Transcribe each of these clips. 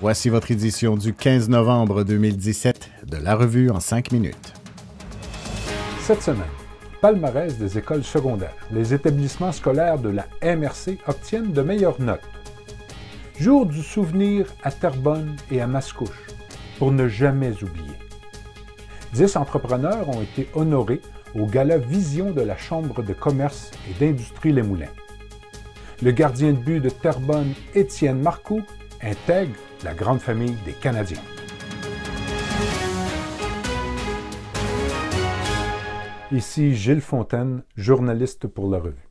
Voici votre édition du 15 novembre 2017 de La Revue en 5 minutes. Cette semaine, palmarès des écoles secondaires. Les établissements scolaires de la MRC obtiennent de meilleures notes. Jour du souvenir à Terrebonne et à Mascouche, pour ne jamais oublier. 10 entrepreneurs ont été honorés au gala Vision de la Chambre de commerce et d'industrie Les Moulins. Le gardien de but de Terrebonne, Étienne Marcoux, intègre la grande famille des Canadiens. Ici Gilles Fontaine, journaliste pour La Revue.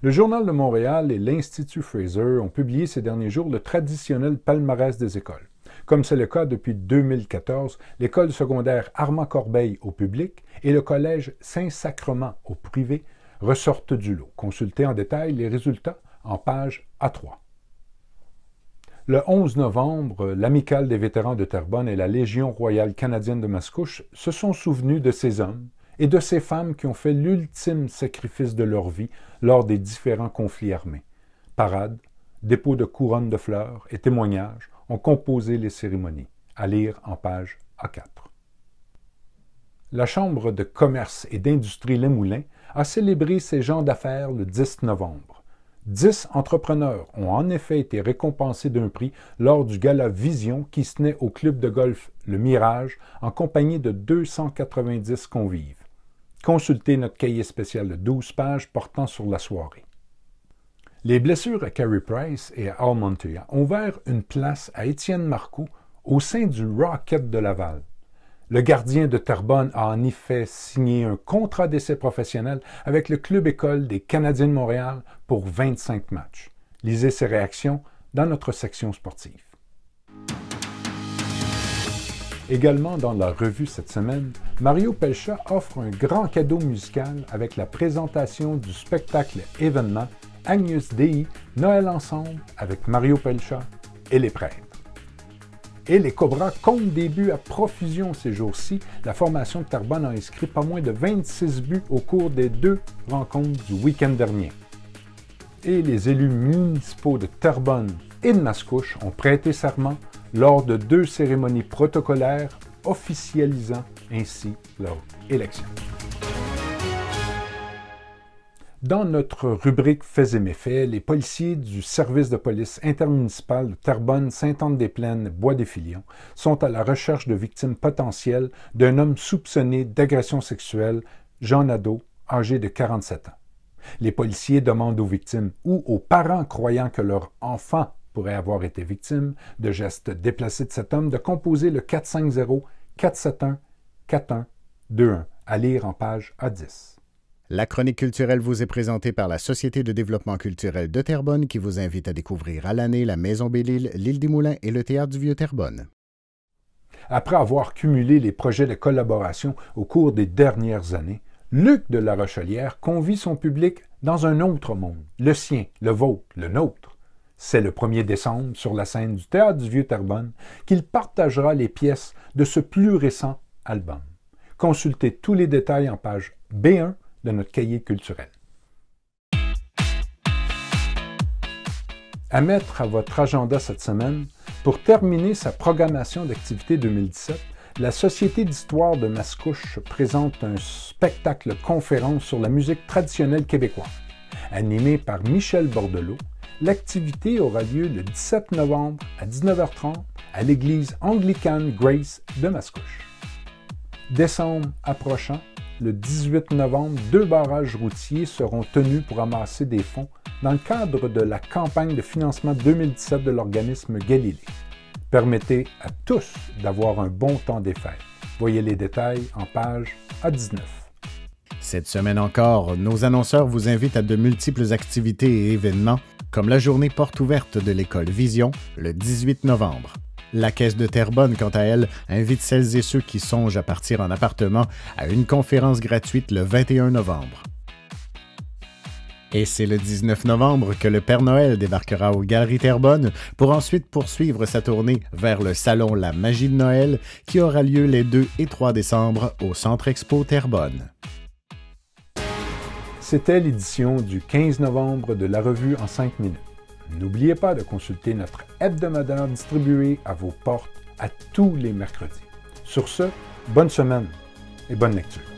Le Journal de Montréal et l'Institut Fraser ont publié ces derniers jours le traditionnel palmarès des écoles. Comme c'est le cas depuis 2014, l'école secondaire Armand-Corbeil au public et le collège Saint-Sacrement au privé ressortent du lot. Consultez en détail les résultats en page A3. Le 11 novembre, l'Amicale des vétérans de Terrebonne et la Légion royale canadienne de Mascouche se sont souvenus de ces hommes et de ces femmes qui ont fait l'ultime sacrifice de leur vie lors des différents conflits armés. Parades, dépôts de couronnes de fleurs et témoignages ont composé les cérémonies, à lire en page A4. La Chambre de commerce et d'industrie Les Moulins a célébré ses gens d'affaires le 10 novembre. 10 entrepreneurs ont en effet été récompensés d'un prix lors du gala Vision qui se tenait au club de golf Le Mirage en compagnie de 290 convives. Consultez notre cahier spécial de 12 pages portant sur la soirée. Les blessures à Carey Price et à Al Montoya ont ouvert une place à Étienne Marcoux au sein du Rocket de Laval. Le gardien de Terrebonne a en effet signé un contrat d'essai professionnel avec le club-école des Canadiens de Montréal pour 25 matchs. Lisez ses réactions dans notre section sportive. Également dans la revue cette semaine, Mario Pelcha offre un grand cadeau musical avec la présentation du spectacle événement Agnus Dei, Noël ensemble avec Mario Pelcha et les prêtres. Et les Cobras comptent des buts à profusion ces jours-ci. La formation de Terrebonne a inscrit pas moins de 26 buts au cours des 2 rencontres du week-end dernier. Et les élus municipaux de Terrebonne et de Mascouche ont prêté serment lors de 2 cérémonies protocolaires officialisant ainsi leur élection. Dans notre rubrique Faits et méfaits, les policiers du service de police intermunicipal de Terrebonne, Sainte-Anne-des-Plaines, Bois-des-Filions sont à la recherche de victimes potentielles d'un homme soupçonné d'agression sexuelle, Jean Nadeau, âgé de 47 ans. Les policiers demandent aux victimes ou aux parents croyant que leur enfant pourrait avoir été victime de gestes déplacés de cet homme de composer le 450-471-4121, à lire en page A10. La chronique culturelle vous est présentée par la Société de développement culturel de Terrebonne qui vous invite à découvrir à l'année la Maison Belle-Île, l'Île des Moulins et le Théâtre du Vieux-Terrebonne. Après avoir cumulé les projets de collaboration au cours des dernières années, Luc de La Rochelière convie son public dans un autre monde, le sien, le vôtre, le nôtre. C'est le 1er décembre, sur la scène du Théâtre du Vieux-Terrebonne, qu'il partagera les pièces de ce plus récent album. Consultez tous les détails en page B1 de notre cahier culturel. À mettre à votre agenda cette semaine, pour terminer sa programmation d'activités 2017, la Société d'histoire de Mascouche présente un spectacle-conférence sur la musique traditionnelle québécoise. Animé par Michel Bordelot, l'activité aura lieu le 17 novembre à 19h30 à l'église anglicane Grace de Mascouche. Décembre approchant, le 18 novembre, 2 barrages routiers seront tenus pour amasser des fonds dans le cadre de la campagne de financement 2017 de l'organisme Galilée. Permettez à tous d'avoir un bon temps des fêtes. Voyez les détails en page A19. Cette semaine encore, nos annonceurs vous invitent à de multiples activités et événements, comme la journée porte ouverte de l'école Vision, le 18 novembre. La Caisse de Terrebonne, quant à elle, invite celles et ceux qui songent à partir en appartement à une conférence gratuite le 21 novembre. Et c'est le 19 novembre que le Père Noël débarquera aux Galeries Terrebonne pour ensuite poursuivre sa tournée vers le salon La Magie de Noël qui aura lieu les 2 et 3 décembre au Centre Expo Terrebonne. C'était l'édition du 15 novembre de La Revue en 5 minutes. N'oubliez pas de consulter notre hebdomadaire distribué à vos portes à tous les mercredis. Sur ce, bonne semaine et bonne lecture.